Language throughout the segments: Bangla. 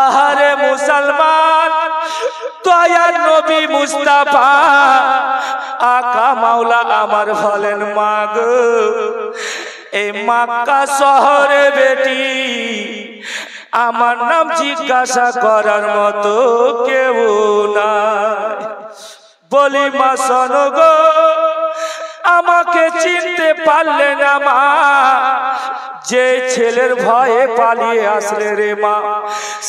আহারে মুসলমান, দয়ার নবী মুস্তাফা আকা মাওলা আমার বলেন, মাগো এই মক্কা শহরে বেটি আমার নাম জিজ্ঞাসা করার মতো কেউ নাই। বলি মা শোনো গো, আমাকে চিনতে পারলে না মা? যে ছেলের ভয়ে পালিয়ে আসলে রে মা,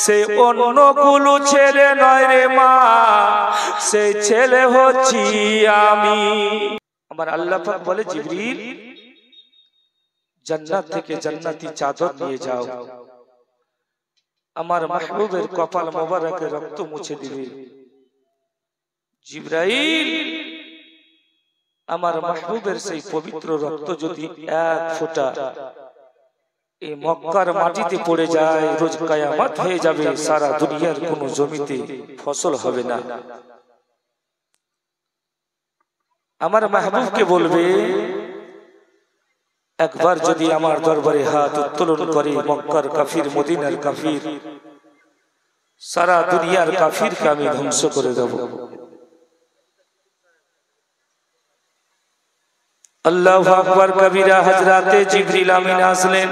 সে অন্য কুলু ছেলে নয় রে মা, সেই ছেলে হচ্ছি আমি। আমার আল্লাহ পাক বলে, জিবরিল জান্নাত থেকে জান্নাতি চাদর নিয়ে যাও, আমার মাহবুবের কপাল মোবারকের রক্ত মুছে দিবে। জিবরাইল আমার মাহবুবের সেই পবিত্র রক্ত যদি এক ফোঁটা এই মক্কার মাটিতে পড়ে যায়, রোজ কিয়ামত হয়ে যাবে, সারা দুনিয়ার কোনো জমিতে ফসল হবে না। আমার মাহবুবকে বলবে, একবার যদি আমার দরবারে হাত উত্তোলন করে মক্কার কাফির, মদিনার কাফির, সারা দুনিয়ার কাফিরকে আমি ধ্বংস করে দেব। আল্লাহু আকবার কবিরা। হযরতে জিবরিল আমিন আসলেন,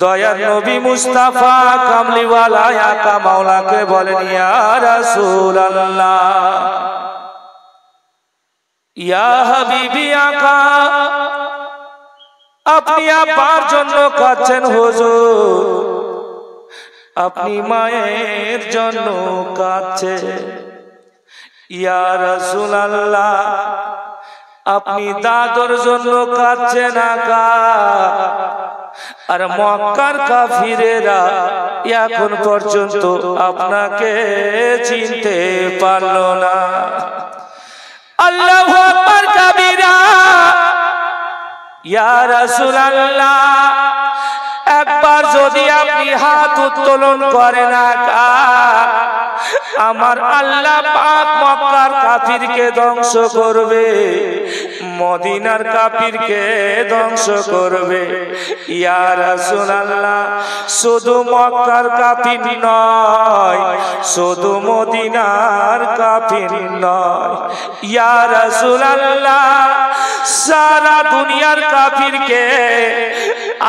দয়ার নবী মুস্তাফা কামলিওয়ালা আকা মাওলাকে বলেন, ইয়া রাসূলুল্লাহ, ইয়া হাবিবি আকা, আপনি আপার জন্য কাঁদছেন হুজুর, আপনি মায়ের জন্য কাঁদছেন। ইয়া রাসূলুল্লাহ, আপনি দাদর জন্য কাঁদছেন আকা, আর মক্কার কাফিরেরা এখন পর্যন্ত আপনাকে চিনতে পারল না। আল্লাহু আকবার কবিরা। ইয়া রাসূলুল্লাহ, একবার যদি আপনি হাত উত্তোলন করেন আকা, আমার আল্লাহ পাক মক্কার কাফিরকে ধ্বংস করবে, মদিনার কাফিরকে ধ্বংস করবে। ইয়া রাসূলুল্লাহ, শুধু মক্কার কাফির নয়, শুধু মদিনার কাফির নয়, ইয়া রাসূলুল্লাহ, সারা দুনিয়ার কাফিরকে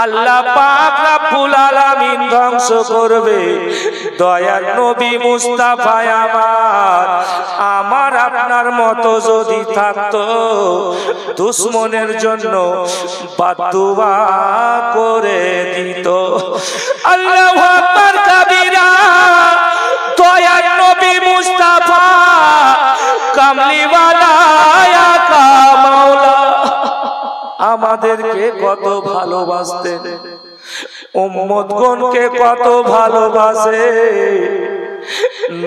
আল্লাহ পাক রব্বুল আলামিন ধ্বংস করবে। দয়ার নবী মুস্তাফা আমার আপনার মতো যদি থাকতো, দুশমনের জন্য বাদদুয়া করে দিত। আল্লাহু আকবার কবিরা। দয়ার নবী মুস্তাফা কামলিওয়ালা আকা মাওলা আমাদেরকে কত ভালোবাসতেন, উম্মতগণকে কত ভালোবাসে।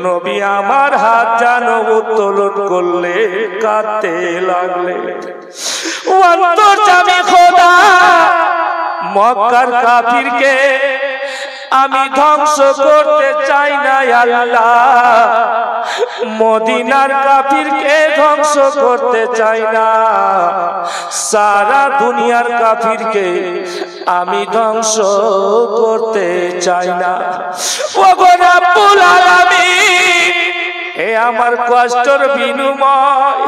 নবী আমার হাত জানো উত্তোলন করলে কাঁদতে লাগলে। অন্তর্যামী খোদা, মক্কার কাফিরকে আমি ধ্বংস করতে চাই না আল্লাহ, মদিনার কাফিরকে ধ্বংস করতে চাই না, সারা দুনিয়ার কাফিরকে আমি ধ্বংস করতে চাই না। ওগো রব্বুল আলামিন, হে আমার কষ্টের বিনিময়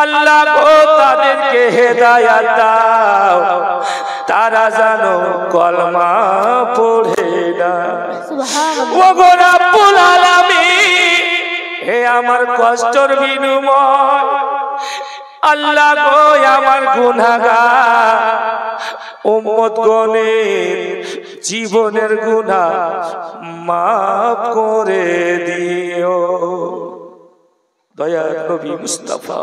আল্লাহ গো, তাদেরকে হেদায়াত দাও, তারা জানো কলমা পড়ে না। ওগো রব্বুল আলামিন, হে আমার কষ্টের বিনিময় আল্লাহ গো, আমার গুনাহগার উম্মতগণের জীবনের গুনাহ মাফ করে দিও। দয়ার নবী মুস্তাফা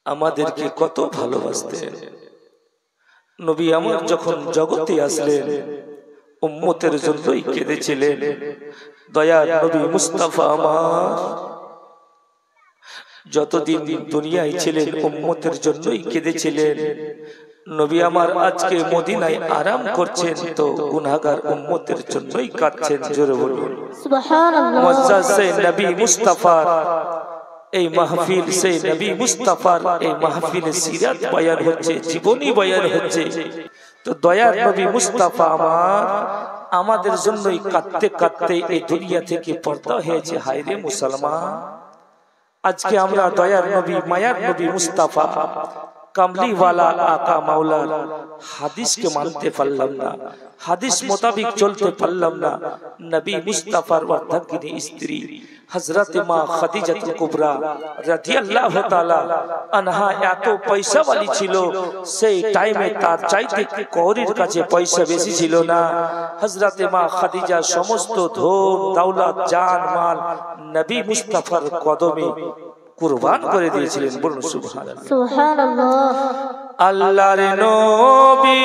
আমাদেরকে কত ভালোবাসতেন। নবী আমার যখন জগতে আসলেন, উম্মতের জন্যই কেঁদেছিলেন। দয়ার নবী মুস্তাফা আমার যতদিন দুনিয়ায় ছিলেন, উম্মতের জন্যই কেঁদেছিলেন। নবী আমার আজকে মদিনায় আরাম করছেন, তো গুনাহগার উম্মতের জন্যই কাঁদছেন। জোরে বলুন সুবহানাল্লাহ। মুআজ্জাজ সে নবী মুস্তাফার এই মাহফিল, সেই নবী মুস্তাফার এই মাহফিলে সিরাত বয়ান হচ্ছে, জীবনী বয়ান হচ্ছে। তো দয়ার নবী মুস্তাফা আমাদের জন্যই কাঁদতে কাঁদতে এই দুনিয়া থেকে পর্দা হয়েছে। হায় রে মুসলমান, আজকে আমরা দয়ার নবী মায়ার নবী মুস্তাফা কামলিওয়ালা আকা মাওলার হাদিসকে মানতে পারলাম না, হাদিস মোতাবিক চলতে পারলাম না। নবী মুস্তাফার অর্ধাঙ্গিনী স্ত্রী হযরত মা খাদিজাতুল কুবরা রাদিয়াল্লাহু তাআলা আনহা এত পয়সাওয়ালি ছিল, সেই টাইমে তার চাইতে কওরির কাছে পয়সা বেশি ছিল না। হযরত মা খাদিজা সমস্ত ধন দৌলত জান মাল নবী মুস্তাফার কদমে কুরবান করে দিয়েছিলেন। বলুন সুবহানাল্লাহ। সুবহানাল্লাহ। আল্লাহর নবী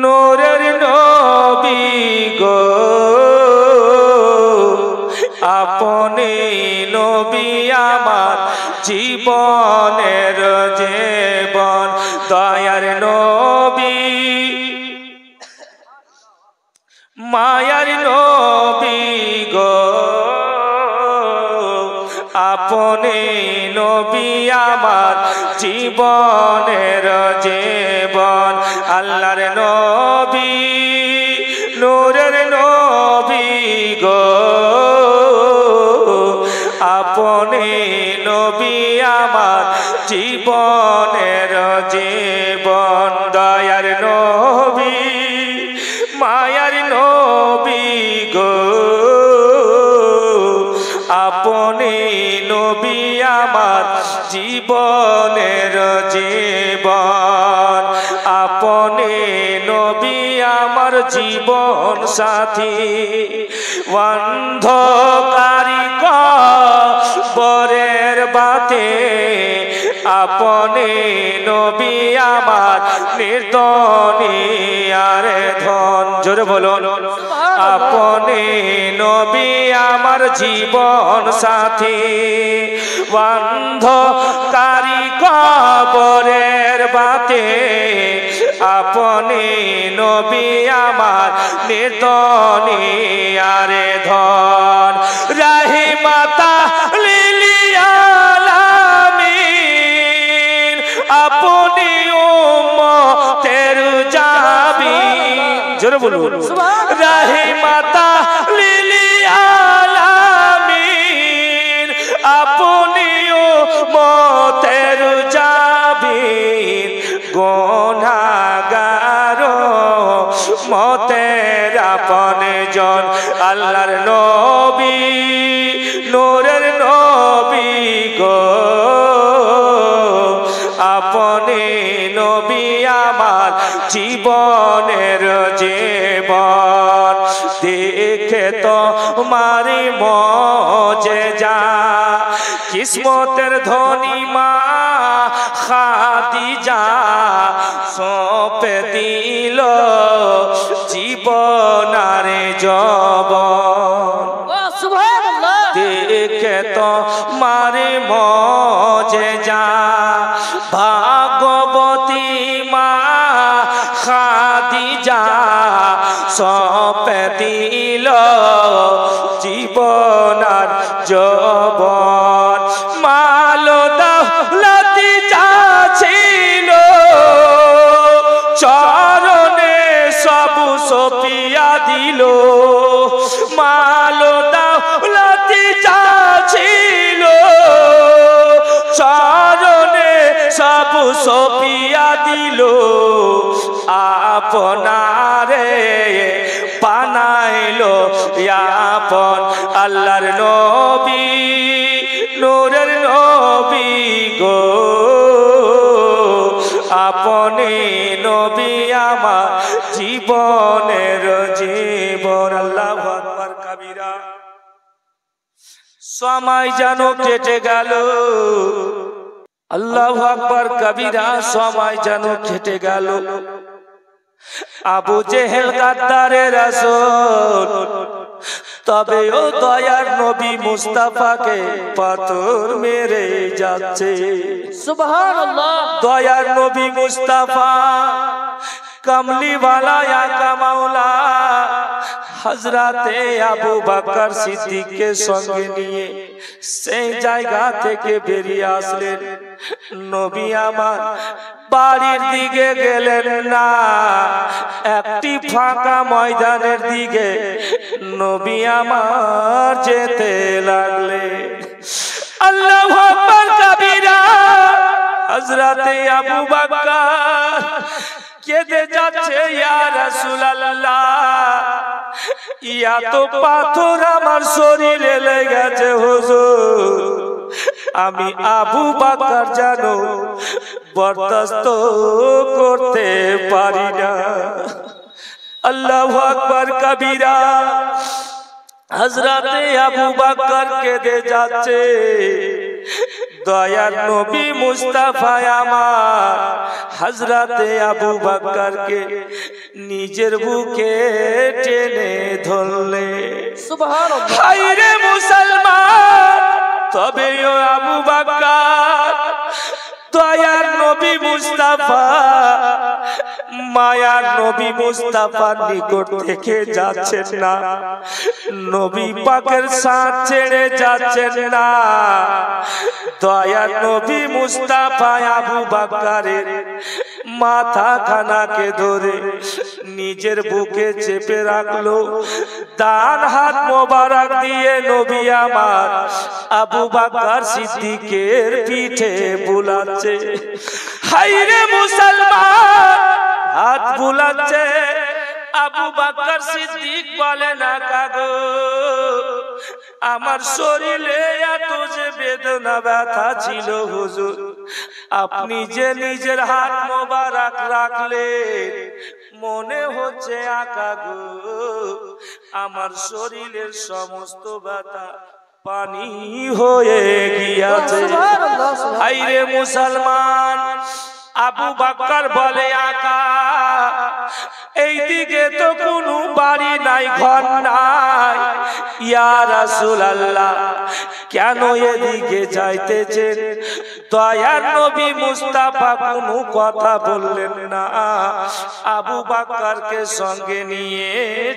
নূরের নবী গো, আপনি নবী আমার জীবনের জীবন। দয়ার নবী মায়ার নবী গো, আপনি নবী আমার জীবনের জীবন। আল্লাহর নবী নূরের নবী গো, আপনি নবী আমার জীবনের জীবন। দয়ার নবী মায়ার নবী গো, আপনি নবী আমার জীবনের জীবন। আপনি নবী আমার জীবন সাথী, অন্ধকারী কবরের বাতে আপনি নবী আমার নির্দনী আর ধন। জোরে বলুন। আপনি নবী আমার জীবন সাথী, অন্ধকারী কবরের বাতে আপনি নবী আমার নির্দনী আর ধন। রাহিমাতা লিল আলামিন আপনি উম্মতের জাবিন। জোরে বলুন। রাহিমাতা লিল আলামিন আপনি উম্মতের জাবিন। গুনাহগার মতের আপনজন। আল্লাহর নবী নূরের নবী গো, আপনি নবী আমার জীবনের জীবন। দেখে তো মারি মজেজা, কিসমতের ধনী মা খাদিজা সঁপে দিল জীবন আর যৌবন। দেখে তো মারে মজেজা, ভাগবতী মা খাদিজা সঁপে দিল জীবন আর যৌবন। মাল দৌলতি যা ছিল চরণে সব সপিয়া দিল। মাল দৌলতি যা ছিল চরণে সব সপিয়া দিল। আপনারে বানাইলো আপন। আল্লাহর নবী নূরের নবী গো, আপনি নবী আমার জীবনের জীবন। আল্লাহু আকবার কাবীরা। সময় যেন কেটে গেল। আল্লাহু আকবার কাবীরা। সময় যেন কেটে গেল। আবু জেহেল গাদ্দারের রাসূল, তবে ও দয়ার নবী মুস্তাফাকে পাথর মেরে যাচ্ছে। সুবহানাল্লাহ। দয়ার নবী মুস্তাফা কামলিওয়ালা আকা মাওলা হযরতে আবু বকর সিদ্দিককে সঙ্গে নিয়ে সেই জায়গা থেকে বেরিয়ে আসলেন। নবী আমার বাড়ির দিকে গেলেন না, একটি ফাঁকা ময়দানের দিকে নবী আমার যেতে লাগলেন। আল্লাহু আকবার কবীরা। হযরতে আবু বকর কেঁদে যাচ্ছে, ইয়া রাসূলুল্লাহ, ইয়া তো পাথর আমার শরীরে লেগেছে হুজুর, আমি আবু বকর জানো বরদাস্ত করতে পারি না। আল্লাহু আকবার কবীরা। হযরতে আবু বকর কেঁদে যাচ্ছে। দয়ার নবী মুস্তাফা আমার হযরতে আবু বকরকে নিজের বুকে টেনে ধরলে। সুবহানাল্লাহ। হায়রে মুসলমান, তবে ও আবু বকর দয়ার নবী মুস্তাফা মায়ার নবী মুস্তাফার নিকট থেকে যাচ্ছেন না, নবী পাকের সাথ ছেড়ে যাচ্ছেন না। দয়ার নবী মুস্তাফা আবু বকরের মাথা খানাকে ধরে নিজের বুকে চেপে রাখলো। ডান হাত মোবারক দিয়ে নবী আমার আবু বকর সিদ্দিকের পিঠে বুলাচ্ছে। হায়রে মুসলমান, হাত বুলাচ্ছে। আবু বকর সিদ্দিক বলে, না কাগো, আমার শরীরে এত যে বেদনা ব্যথা ছিল হুজুর, আপনি যে নিজের হাত মোবারক রাখলেন, মনে হচ্ছে আকা গো আমার শরীরের সমস্ত ব্যথা পানি হয়ে গিয়েছে। হায়রে মুসলমান, আবু বকর বলে, আকা এইদিকে তো কোনো বাড়ি নাই, ঘর নাই, ইয়া রাসূলুল্লাহ কেন এদিকে যাইতেছেন? দয়ার নবী মুস্তাফা কোনো কথা বললেন না, আবু বকরকে সঙ্গে নিয়ে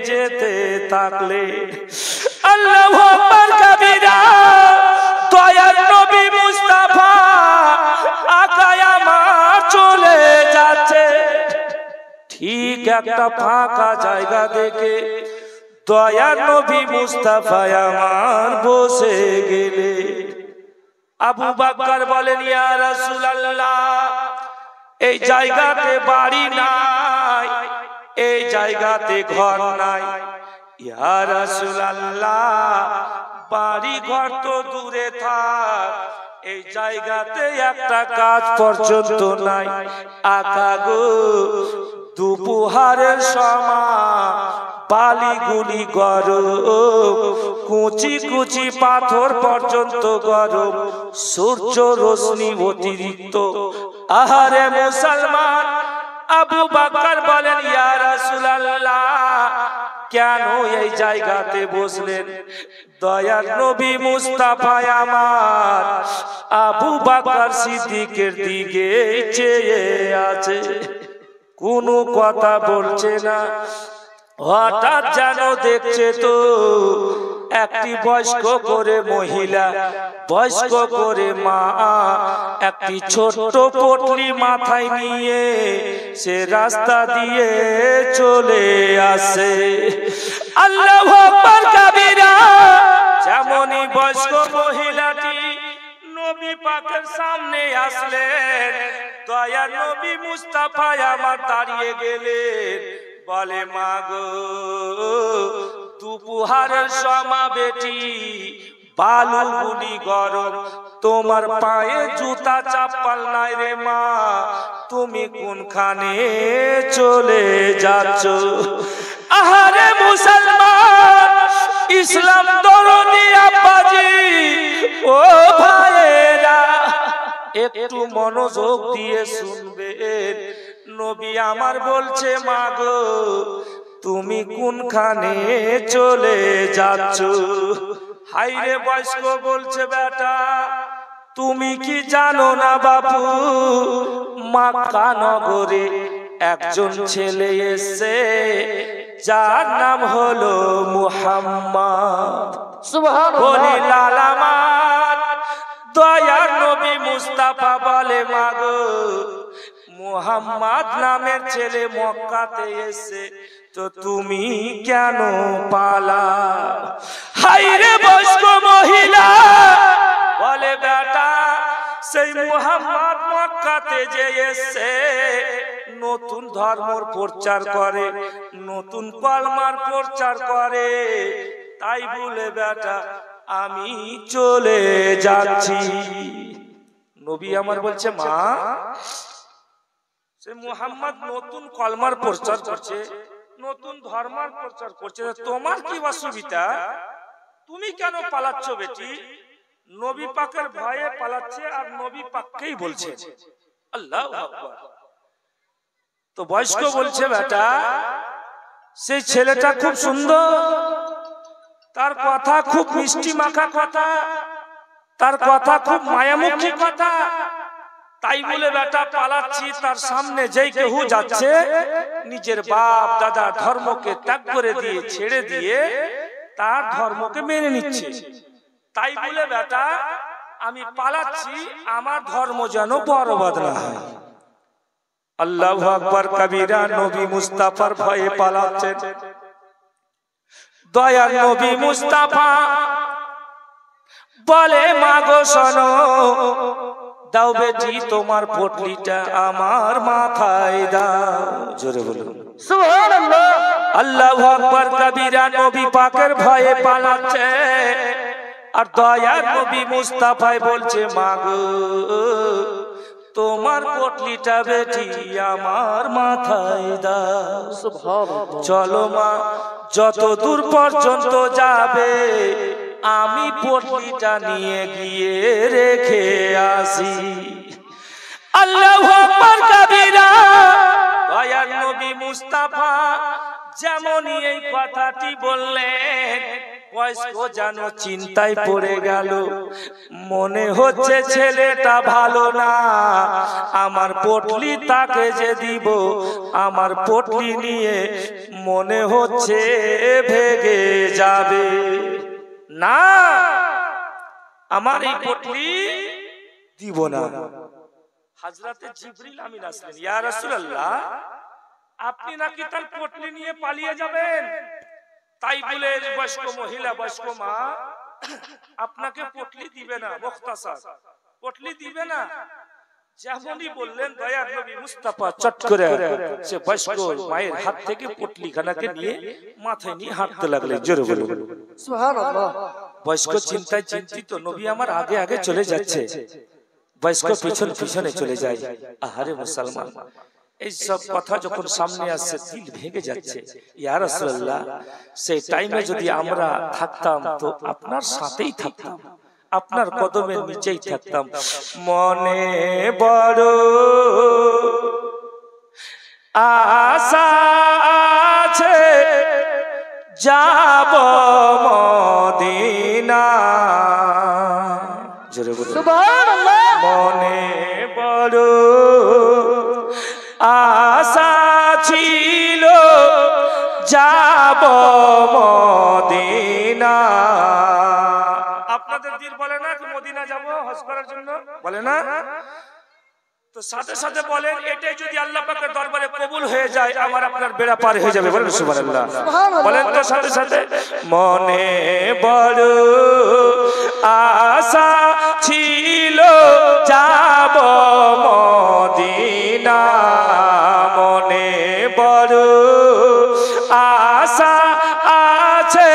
যেতে থাকলে। আল্লাহু আকবার কবীরা। দয়ার নবী মুস্তাফা আকা আমার চলে যাচ্ছে। ঠিক একটা ফাঁকা জায়গা দেখে দয়ার নবী মুস্তাফা আমার বসে গেলে। আবু বকর বলেন, ইয়া রাসূলুল্লাহ এই জায়গাতে বাড়ি নাই, এই জায়গাতে ঘর নাই। ইয়া রাসূলুল্লাহ বাড়ি ঘর তো দূরে থাক, এই জায়গাতে একটা কাজ পর্যন্ত নাই। আকা গো দুপুহারের সময় বালিগুলি গরম, কুচি কুচি পাথর পর্যন্ত গরম, সূর্য রশ্মি অতিরিক্ত। আহারে মুসলমান, আবু বকর বলেন, ইয়া রাসূলুল্লাহ কেন এই জায়গাতে বসলেন? দয়ার নবী মুস্তাফা আমার আবু বকর সিদ্দিকের দিকে চেয়ে আছে, কোনো কথা বলছে না। হঠাৎ যেন দেখছে তো একটি বয়স্ক করে মহিলা, বয়স্ক করে মা, একটি ছোট্ট পটলি মাথায় নিয়ে সে রাস্তা দিয়ে চলে আসে। আল্লাহু আকবার কবীরা। যেমনই বয়স্ক মহিলাটি নবী পাকের সামনে আসলেন, দয়ার নবী মুস্তাফা আমার দাঁড়িয়ে গেলেন। বলে, মা গো দুপুহারের সময় বেটি বালুগুলি গরম, তোমার পায়ে জুতা চাপ্পাল নাই রে মা, তুমি কোনখানে চলে যাচ্ছ? আহারে মুসলমান, ইসলাম দরদি আব্বাজি, ও ভাইয়েরা একটু মনোযোগ দিয়ে শুনবেন। নবী আমার বলছে, মা গো তুমি কোনখানে চলে যাচ্ছ? হায়রে বয়স্ক বলছে, বেটা তুমি কি জানো না বাপু, মক্কা নগরে একজন ছেলে এসে যার নাম হলো মুহাম্মদ। বলি লালামাত দয়ার নবী মুস্তাফা বলে মাগো মুহাম্মদ নামের ছেলে মক্কাতে এসে তো তুমি কেন পালা? হায়রে বয়স্ক মহিলা বলে বেটা সেই মুহাম্মদ মক্কাতে যে এসে নতুন ধর্মের প্রচার করে, নতুন কলমার প্রচার করে, তাই বলে বেটা আমি চলে যাচ্ছি। নবী আমার বলছে মা সে মুহাম্মদ নতুন কলমার প্রচার করছে, নতুন ধর্মের প্রচার করছে, তোমার কি অসুবিধা? তুমি কেন পালাচ্ছ বেটি? নবী পাকের ভয়ে পালাচ্ছে আর নবী পাককেই বলছে। আল্লাহু আকবার। তো বয়স্ক বলছে বেটা সেই ছেলেটা খুব সুন্দর, তার কথা খুব মিষ্টি মাখা কথা, তার কথা খুব মায়ামুখী কথা, তাই বলে বেটা পালাচ্ছি। তার সামনে যেই কেউ যাচ্ছে নিজের বাপ দাদা ধর্মকে ত্যাগ করে দিয়ে ছেড়ে দিয়ে তার ধর্মকে মেনে নিচ্ছে, তাই বলে বেটা আমি পালাচ্ছি, আমার ধর্ম যেন বরবাদ না হয়। আল্লাহু আকবার কবীরা। নবী মুস্তাফার ভয়ে পালাচ্ছেন। দয়ার নবী মুস্তাফা বলে মাগো শোনো, দাও বেটি তোমার পটলিটা আমার মাথায় দাও। জোরে বলুন সুবহানাল্লাহ। আল্লাহু আকবার কবীরা। নবী পাকের ভয়ে পালাচ্ছে আর দয়ার নবী মুস্তাফাই বলছে মাগো তোমার পটলিটা বেটি আমার মাথায় দাও। সুবহানাল্লাহ। চলো মা যত দূর পর্যন্ত যাবে আমি পটলিটা নিয়ে গিয়ে রেখে আসি। আল্লাহু আকবার কবীরা। দয়ার নবী মুস্তাফা যেমনই এই কথাটি বললেন বয়স্ক যেন চিন্তায় পড়ে গেল। মনে হচ্ছে ছেলেটা ভালো না, আমার পটলি তাকে যে দিব আমার পটলি নিয়ে মনে হচ্ছে ভেগে যাবে। না, আমার এই পটলি দিব না। হযরতে জিবরিল আমিন আসলেন, ইয়া রাসূলুল্লাহ আপনি নাকি তার পটলি নিয়ে পালিয়ে যাবেন? তাই বলে বয়স্ক মহিলা বয়স্ক মা আপনাকে পটলি দিবে না, মুখতাসার পটলি দিবে না। যেমনই বললেন দয়ার নবী মুস্তাফা চট করে সে বয়স্ক মায়ের হাত থেকে পটলি খানাকে নিয়ে মাথায় নিয়ে হাঁটতে লাগলেন। জোরে বলুন সুবহানাল্লাহ। বয়স্ক চিন্তায় চিন্তিত, নবী আমার আগে আগে চলে যাচ্ছে, বয়স্ক পিছন পিছনে চলে যায়। আহারে মুসলমান, এই সব কথা যখন সামনে আসছে দিল ভেঙে যাচ্ছে। ইয়া রাসূলুল্লাহ সেই টাইমে যদি আমরা থাকতাম তো আপনার সাথেই থাকতাম, আপনার কদমের নিচেই থাকতাম। মনে বড় আশা আছে যাব মদিনা। জোরে বলুন সুবহানাল্লাহ। মনে বড় আশা ছিল যাব মদিনা। আপনাদের দিল বলে না মদিনা যাব হজ করার জন্য, বলে না? তো সাথে সাথে বলেন এটাই যদি আল্লাহ পাকের দরবারে কবুল হয়ে যায় আমার আপনার বেড়া পার হয়ে যাবে। বলেন সুবহানাল্লাহ। বলেন তো সাথে সাথে মনে বড় আশা ছিল যাব মদিনা। মনে বড় আশা আছে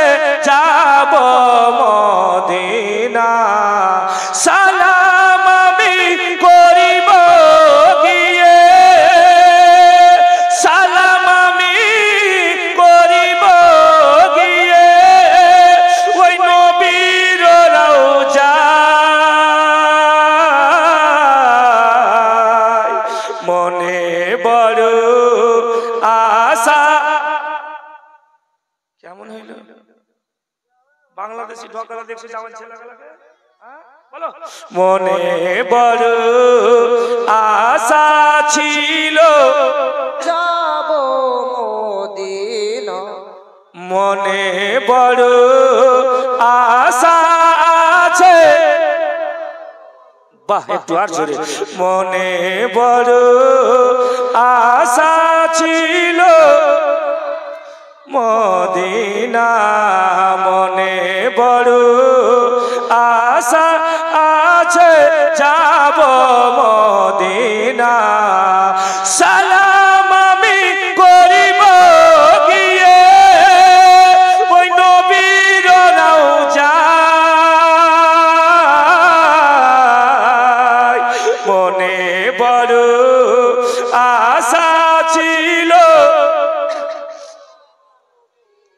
যাব মদিনা। সালাম আমি করিব গিয়ে, সালাম আমি করিব গিয়ে ওই নবীর রওজায়। মনে বড় আশা। কেমন হইল বাংলাদেশি ঢোকলা দেখছি যেমন ছেলেগুলোকে বলো। মনে বড় আশা ছিল যাব মদিনা মনে বড় আশা আছে বাহ একটু আর জোরে মনে বড় আশা ছিল মদিনা মনে বড় আশা আছে যাব মদিনা সালাম আমি করিব গিয়ে ওই নবীর রওজায় মনে বড় আশা ছিল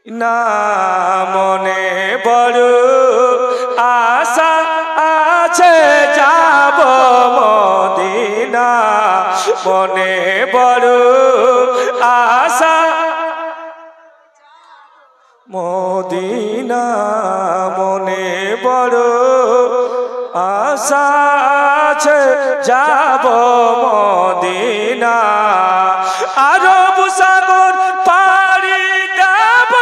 না মনে বড় আশা আছে যাব মদিনা মনে বড় আশা মদিনা মনে বড় আশা আছে যাব মদিনা আরব সাগর পাড়ি দেব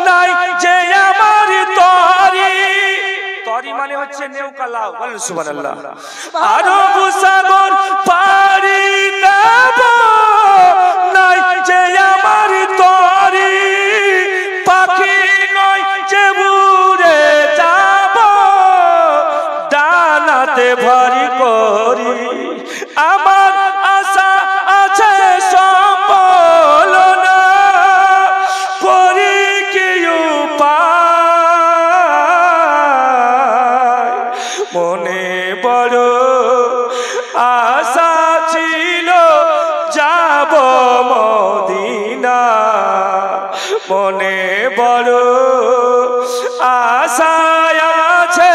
নাই যে আমার তরি তরি মানে হচ্ছে নৌকা লাও বলেন সুবহানাল্লাহ আরব সাগর পাড়ি দেব নাই যে আমার তরি পাখি নয় যে উড়ে যাব ডানাতে ভারী করি আমার আশা আছে সম্বল না করি কি উপায় মনে বড় আশা ছিল যাব মদিনা মনে বড় আশা আছে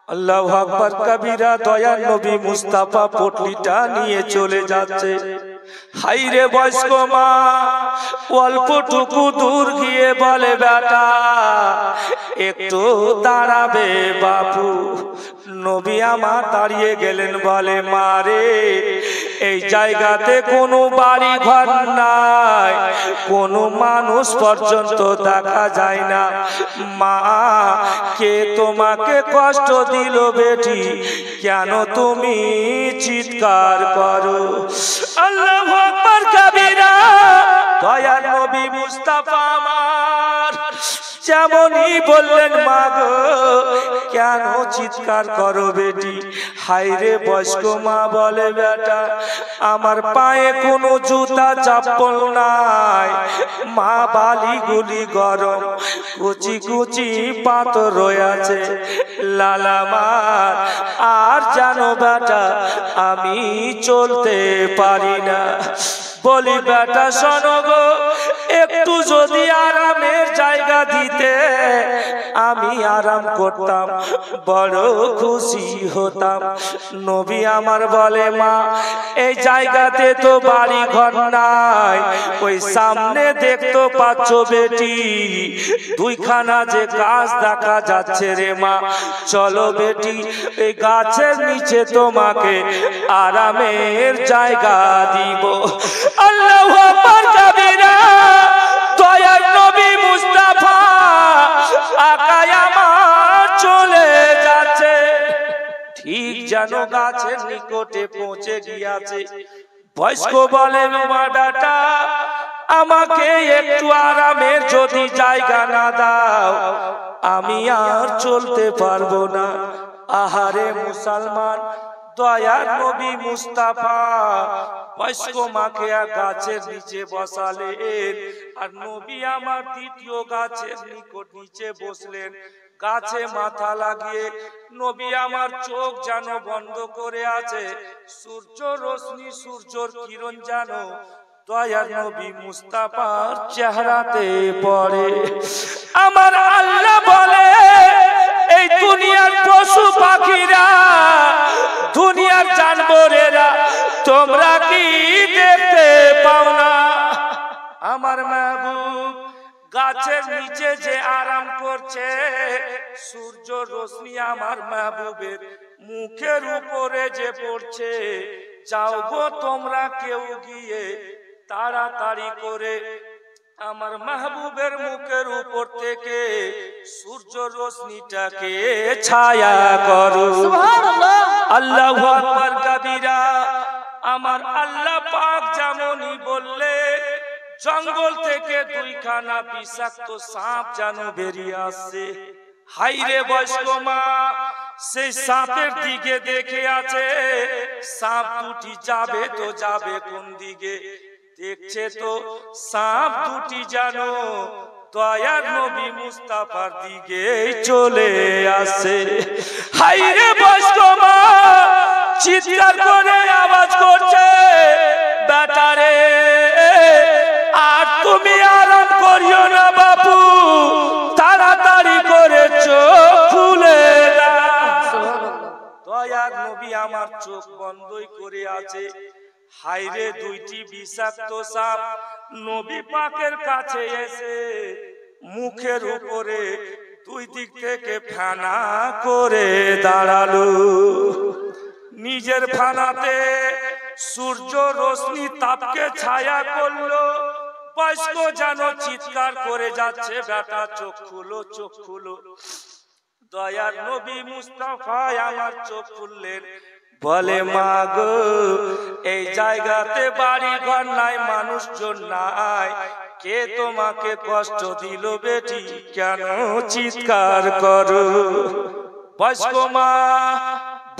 আল্লাহু আকবার কবিরা দয়ার নবী মুস্তাফা পটলিটা নিয়ে চলে যাচ্ছে হাইরে বয়স্ক মা অল্পটুকু দূর গিয়ে বলে বেটা একটু দাঁড়াবে বাপু নবী আমার দাঁড়িয়ে গেলেন বলে মারে এই জায়গাতে কোনো বাড়ি ঘর নাই কোনো মানুষ পর্যন্ত দেখা যায় না মা কে তোমাকে কষ্ট দিল বেটি কেন তুমি চিৎকার করো আল্লাহু আকবার কবিরা দয়ার নবী মুস্তাফা আমার যেমনই বললেন মা গো কেন চিৎকার করো বেটি হাইরে বয়স্ক মা বলে বেটা আমার পায়ে কোনো জুতা চপ্পল নাই মা বালিগুলি গরম কুচি কুচি পাথর রয়েছে লালামার আর জানো বেটা আমি চলতে পারি না বলি বেটা শোনো গো একটু যদি আরামের জায়গা দিতে আমি আরাম করতাম বড় খুশি হতাম নবী আমার বলে মা এই জায়গাতে তো বাড়ি ঘর নাই ওই সামনে দেখতে পাচ্ছ বেটি দুইখানা যে গাছ দেখা যাচ্ছে রে মা চলো বেটি এই গাছের নিচে তোমাকে আরামের জায়গা দিব আল্লাহু আকবার কবিরা দয়ার নবী মুস্তাফা আকায় আমার চলে যাচ্ছে ঠিক যেন গাছের নিকটে পৌঁছে গিয়েছে বয়স্ক বলে মা বেটা আমাকে একটু আরামের যদি জায়গা না দাও আমি আর চলতে পারবো না আহারে মুসলমান দয়ার নবী মুস্তাফা বয়স্ক মাকে গাছের নিচে বসালেন আর নবী আমার দ্বিতীয় গাছের নিকট নিচে বসলেন গাছে মাথা লাগিয়ে নবী আমার চোখ যেন বন্ধ করে আছে সূর্য রশ্মি সূর্যর কিরণ যেন দয়ার নবী মুস্তাফার চেহারাতে পড়ে আমার আল্লাহ বলে এই দুনিয়ার পশু পাখিরা দুনিয়ার জানবরেরা তোমরা কি দেখতে পাও না আমার মাহবুব গাছের নিচে যে আরাম করছে সূর্য রশ্মি আমার মাহবুবের মুখের উপরে যে পড়ছে, যাও গো তোমরা কেউ গিয়ে তাড়াতাড়ি করে আমার মাহবুবের মুখের উপর থেকে সূর্য রশ্মিটাকে ছায়া করো। সুবহানাল্লাহ। আল্লাহু আকবার কাবীরা। আমার আল্লাহ পাক যেমনই বললে, জঙ্গল থেকে দুইখানা বিষাক্ত সাপ যেন বেরিয়ে আসছে। হাইরে বয়স্ক মা, সেই সাপের দিকে দেখে আছে, সাপ দুটি যাবে তো যাবে কোন দিকে? দেখছে তো সাপ দুটি যেন দয়ার নবী মুস্তাফার দিকে চলে আসে। হাইরে বয়স্ক মা চিৎকার করে আওয়াজ করছে, বেটারে আর তুমি আরাম করিও না বাপু, তাড়াতাড়ি করে চোখ খুলে দাও। দয়ার নবী আমার চোখ বন্ধই করে আছে। হাইরে দুইটি বিষাক্ত সাপ নবী পাকের কাছে এসে মুখের উপরে দুই দিক থেকে ফেনা করে দাঁড়ালো। নিজের ফানাতে সূর্য রশ্মি তাপকে ছায়া করলো। বয়স্ক যেন চিৎকার করে যাচ্ছে, বেটা চোখ খুলো, চোখ খুলো। দয়ার নবী মুস্তাফা আমার চোখ খুললেন, বলে মা গো, এই জায়গাতে বাড়ি ঘর নাই, মানুষজন নাই, কে তোমাকে কষ্ট দিল বেটি, কেন চিৎকার করো? বয়স্ক মা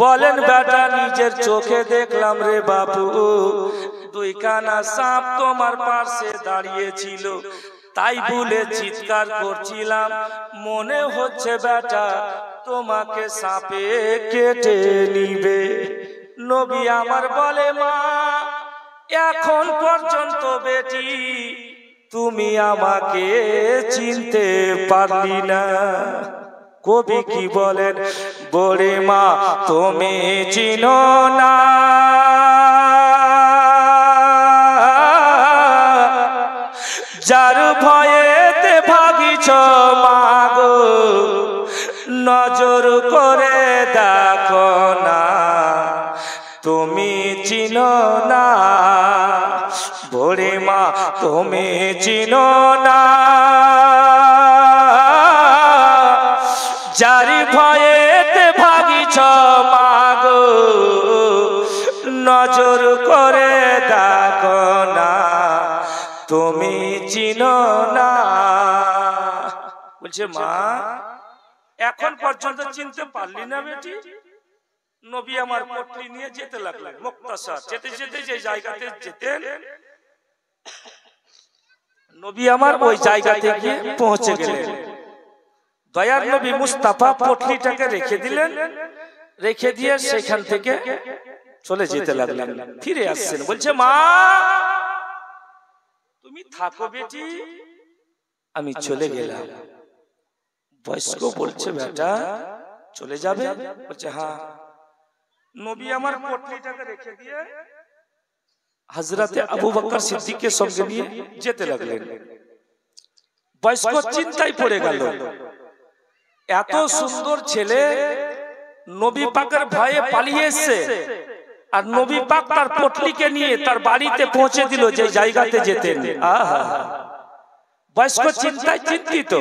বলেন, বেটা নিজের চোখে দেখলাম রে বাপু, দুইখানা সাপ তোমার পাশে দাঁড়িয়েছিল, তাই বলে চিৎকার করছিলাম। মনে হচ্ছে বেটা তোমাকে সাপে কেটে নিবে। নবী আমার বলে, মা এখন পর্যন্ত বেটি তুমি আমাকে চিনতে পারলি না। কবি কি বলেন, বলে মা তুমি চিনো না, যার ভয়েতে ভাগিছ মাগো, নজর করে দেখো না, তুমি চিনো না। বলে মা তুমি চিনো না, যার ভয়েতে ভাগিছ মাগো, নজর করে দেখো না, তুমি চিনো না। বলছে মা এখন পর্যন্ত চিনতে পারলি না বেটি? নবী আমার পটলি নিয়ে যেতে লাগলেন মুক্তাসার। যেতে যেতে যে জায়গাতে যেতেন, নবী আমার ওই জায়গাতে গিয়ে পৌঁছে গেলেন। দয়ার নবী মুস্তাফা পটলিটাকে রেখে দিলেন, রেখে দিয়ে সেখান থেকে চলে যেতে লাগলেন। ফিরে আসছেন, বলছে মা তুমি থাকো বেটি, আমি চলে গেলাম। বয়স্ক বলছে, বেটা চলে যাবে? বলছে হ্যাঁ। নবী আমার পটলিটাকে রেখে দিয়ে হযরতে আবু বকর সিদ্দিকের সঙ্গে নিয়ে যেতে লাগলেন। বয়স্ক চিন্তায় পড়ে গেল, এত সুন্দর ছেলে নবী পাকের ভয়ে পালিয়ে এসেছে, আর নবী পাক তার পটলিকে নিয়ে তার বাড়িতে পৌঁছে দিল যে জায়গাতে যেতেন। আহা, বয়স্ক চিন্তায় চিন্তিত,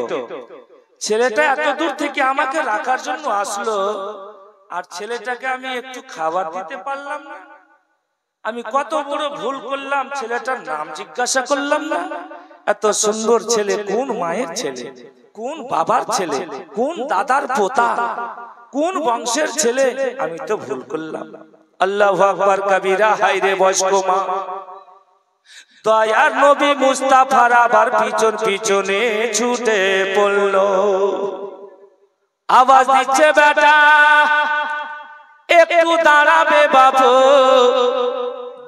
ছেলেটা এত দূর থেকে আমাকে রাখার জন্য আসলো, আর ছেলেটাকে আমি একটু খাবার দিতে পারলাম না। আমি কত বড় ভুল করলাম, ছেলেটার নাম জিজ্ঞাসা করলাম না। এত সুন্দর ছেলে, কোন মায়ের ছেলে, কোন বাবার ছেলে, কোন দাদার পোতা, কোন বংশের ছেলে, আমি তো ভুল করলাম। আল্লাহু আকবার কবীরা। হায়রে বয়স্ক মা, দয়ার নবী মুস্তাফার আবার পিছন পিছনে ছুটে পড়ল। আওয়াজ দিচ্ছে, বেটা একটু দাঁড়াবে বাবু।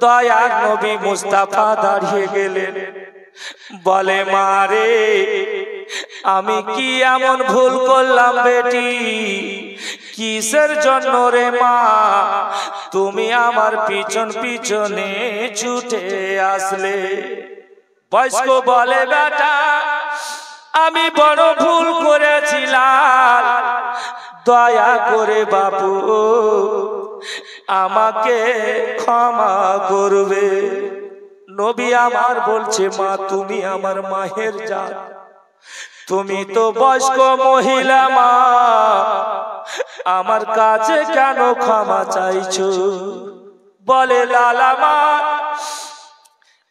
দয়ার নবী মুস্তাফা দাঁড়িয়ে গেলেন, বলে মারে আমি কি এমন ভুল করলাম বেটি, কিসের জন্য রে মা তুমি আমার পিছন পিছনে ছুটে আসলে? বয়স্ক বলে, বেটা আমি বড় ভুল করেছিলাম, দয়া করে বাপু আমাকে ক্ষমা করবে। নবী আমার বলছে, মা তুমি আমার মায়ের জাত, তুমি তো বয়স্ক মহিলা, মা আমার কাছে কেন ক্ষমা চাইছো? বলে, লালা মা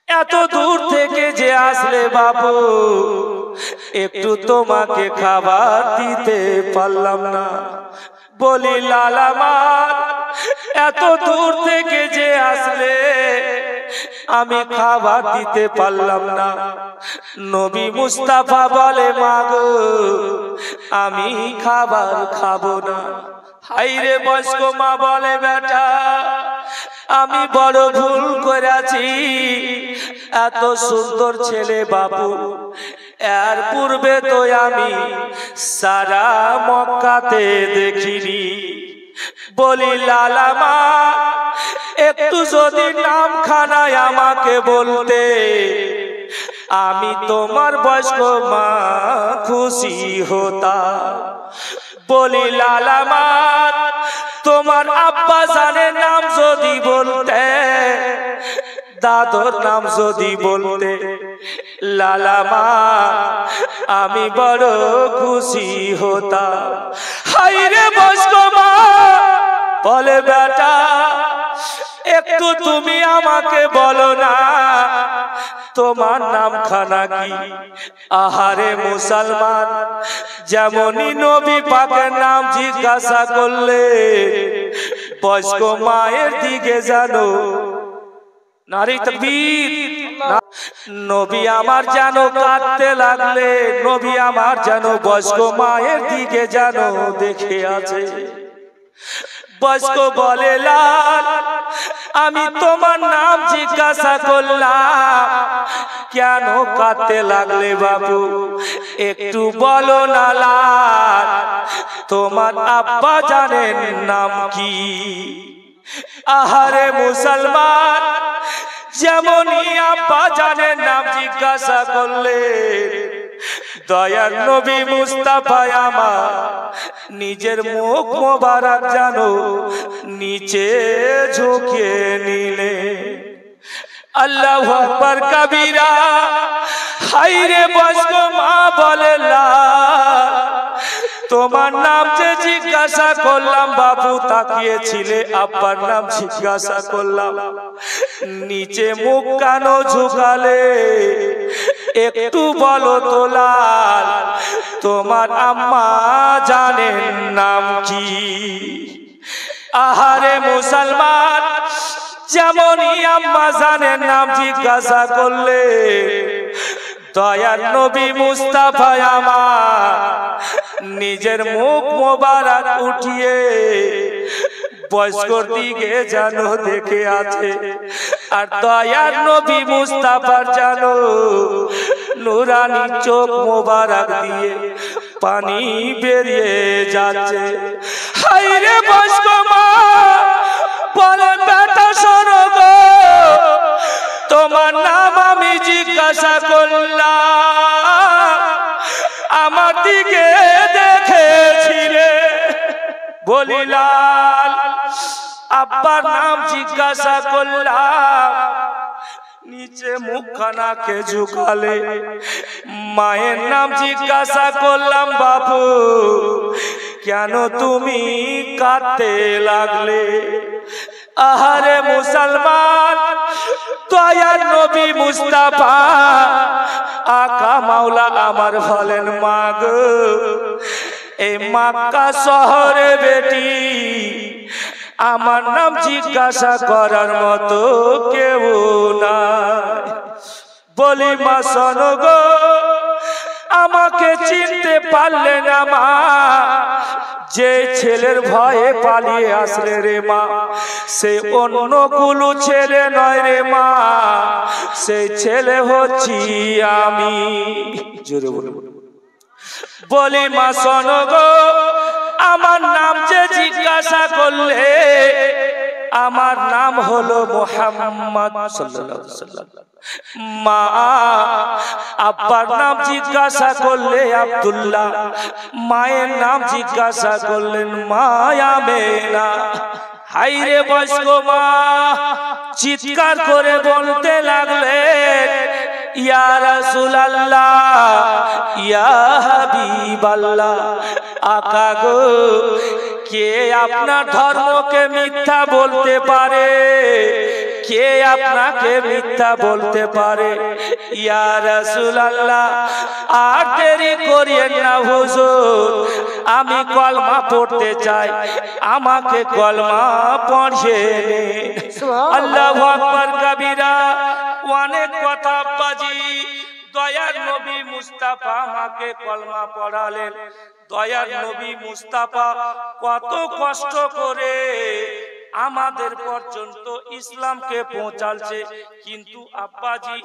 এত দূর থেকে যে আসলে বাবু, একটু তোমাকে খাবার দিতে পারলাম না। বলি, লালা মা এত দূর থেকে যে আসলে আমি খাবার দিতে পারলাম না। নবী মুস্তাফা বলে, মা গো আমি খাবার খাবো না। হাইরে বয়স্ক মা বলে, বেটা আমি বড় ভুল করেছি, এত সুন্দর ছেলে বাবু এর পূর্বে তো আমি সারা মক্কাতে দেখিনি। বলি, লালা মা একটু যদি নামখানায় আমাকে বলতে, আমি তোমার বয়স্ক মা খুশি হতাম। বলি, লালা মা তোমার আব্বা জানের নাম যদি বলতে, দাদর নাম যদি বলতে, লালা মা আমি বড় খুশি হতাম। হাইরে বয়স্ক মা বলে, বেটা একটু তুমি আমাকে বলো না তোমার নামখানা কি? আহারে মুসলমান, যেমনই নবী পাকের নাম জিজ্ঞাসা করলে বয়স্ক মায়ের দিকে জানো নারী তাকবীর, নবী আমার যেন কাঁদতে লাগলে, নবী আমার যেন বয়স্ক মায়ের দিকে যেন দেখে আছে। বয়স্ক বলে, লাল আমি তোমার নাম জিজ্ঞাসা করলাম, কেন কাঁদতে লাগলে বাবু একটু বলো না লাল, তোমার আব্বা জানেন নাম কি? আহারে মুসলমান, যেমনই আব্বা জানের নাম জিজ্ঞাসা করলে দয়ার নবী মুস্তাফা আমার নিজের মুখ মোবারক জানো নিচে ঝুঁকিয়ে নিলে। আল্লাহু আকবার কবীরা। হাইরে বয়স্ক মা বলে, লাল তোমার নাম যে জিজ্ঞাসা করলাম বাবু তাকিয়েছিলে, আব্বার নাম জিজ্ঞাসা করলাম নিচে মুখ কেন ঝুঁকালে? একটু বলো তো লাল তোমার আম্মা জানেন নাম কি? আহারে মুসলমান, যেমনই আম্মা জানেন নাম জিজ্ঞাসা করলে দয়ার নবী মুস্তাফা আমার নিজের মুখ মোবারক উঠিয়ে বয়স্কর দিকে যেন দেখে আছে। আর দয়ার নবী মুস্তাফার যেন নুরানি চোখ মোবারক দিয়ে পানি বেরিয়ে যাচ্ছে। হায়রে বয়স্ক মা বলে, বেটা শোনো গো, তোমার নাম আমি জিজ্ঞাসা করলাম, আমার দিকে দেখেছিলে। বলি, লাল আব্বার নাম জিজ্ঞাসা করলাম, নিচে মুখখানাকে ঝুঁকালে। মায়ের নাম জিজ্ঞাসা করলাম, বাপু কেন তুমি কাঁদতে লাগলে? আহারে মুসলমান, দয়ার নবী মুস্তাফা আকা মাওলা আমার বলেন, মা গো এই মক্কা শহরে বেটি আমার নাম জিজ্ঞাসা করার মতো কেউ নাই। বলি, মা শোনো গো, আমাকে চিনতে পারলে না মা? যে ছেলের ভয়ে পালিয়ে আসলে রে মা, সে অন্য কুলু ছেলে নয় রে মা, সেই ছেলে হচ্ছি আমি। জোরে বলে বলি, মা শোনো গো, আমার নাম যে জিজ্ঞাসা করলে আমার নাম হলো মুহাম্মদ সাল্লাল্লাহু আলাইহি ওয়াসাল্লাম। মা আব্বার নাম জিজ্ঞাসা করলে আব্দুল্লাহ, মায়ের নাম জিজ্ঞাসা করলেন মায়ামেনা। হাইরে বয়স্ক মা চিৎকার করে বলতে লাগলেন, ইয়া রাসূলুল্লাহ, ইয়া হাবিবাল্লাহ, আকা গো, কে আপনার ধর্মকে মিথ্যা বলতে পারে? কে আপনাকে মিথ্যা বলতে পারে? ইয়া রাসূলুল্লাহ, আর দেরি করিয়েন না হুজুর, আমি কলমা পড়তে চাই, আমাকে কলমা পড়িয়ে দিন। আল্লাহু আকবার কবীরা। অনেক কথা আব্বাজি, দয়ার নবী মুস্তাফা আমাকে কলমা পড়ালেন। দয়ার নবী মুস্তাফা কত কষ্ট করে আমাদের পর্যন্ত ইসলামকে পৌঁছালছে, কিন্তু আব্বাজি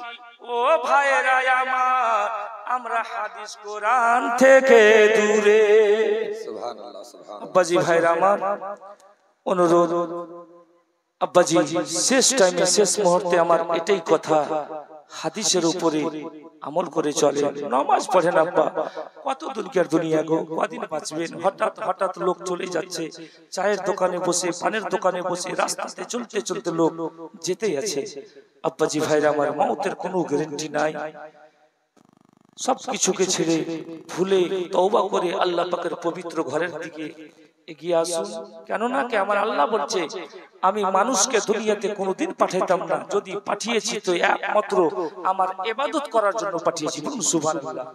ও ভাইয়েরা আমার, আমরা হাদিস কোরআন থেকে দূরে। সুবহানাল্লাহ, সুবহানাল্লাহ। আব্বাজি ভাইরা আমার, অনুরোধ আব্বাজি, শেষ টাইমে শেষ মুহূর্তে আমার এটাই কথা, হাদিসের উপরে আমল করে চলে, নামাজ পড়েন আব্বা। কত দুনিয়ার দুনিয়া গো, কদিন বাঁচবেন? হঠাৎ হঠাৎ লোক চলে যাচ্ছে, চায়ের দোকানে বসে, পানের দোকানে বসে, রাস্তাতে চলতে চলতে লোক যেতেই আছে। আব্বাজি ভাইরা আমার, মওতের কোনো গ্যারান্টি নাই। সবকিছুকে ছেড়ে ভুলে তওবা করে আল্লাহ পাকের পবিত্র ঘরের দিকে এগিয়ে আসুন। কেননা কি আমার আল্লাহ বলছে, আমি মানুষকে দুনিয়াতে কোনোদিন পাঠাইতাম না, যদি পাঠিয়েছি তো একমাত্র আমার ইবাদত করার জন্য পাঠিয়েছি। বলুন সুবহানাল্লাহ।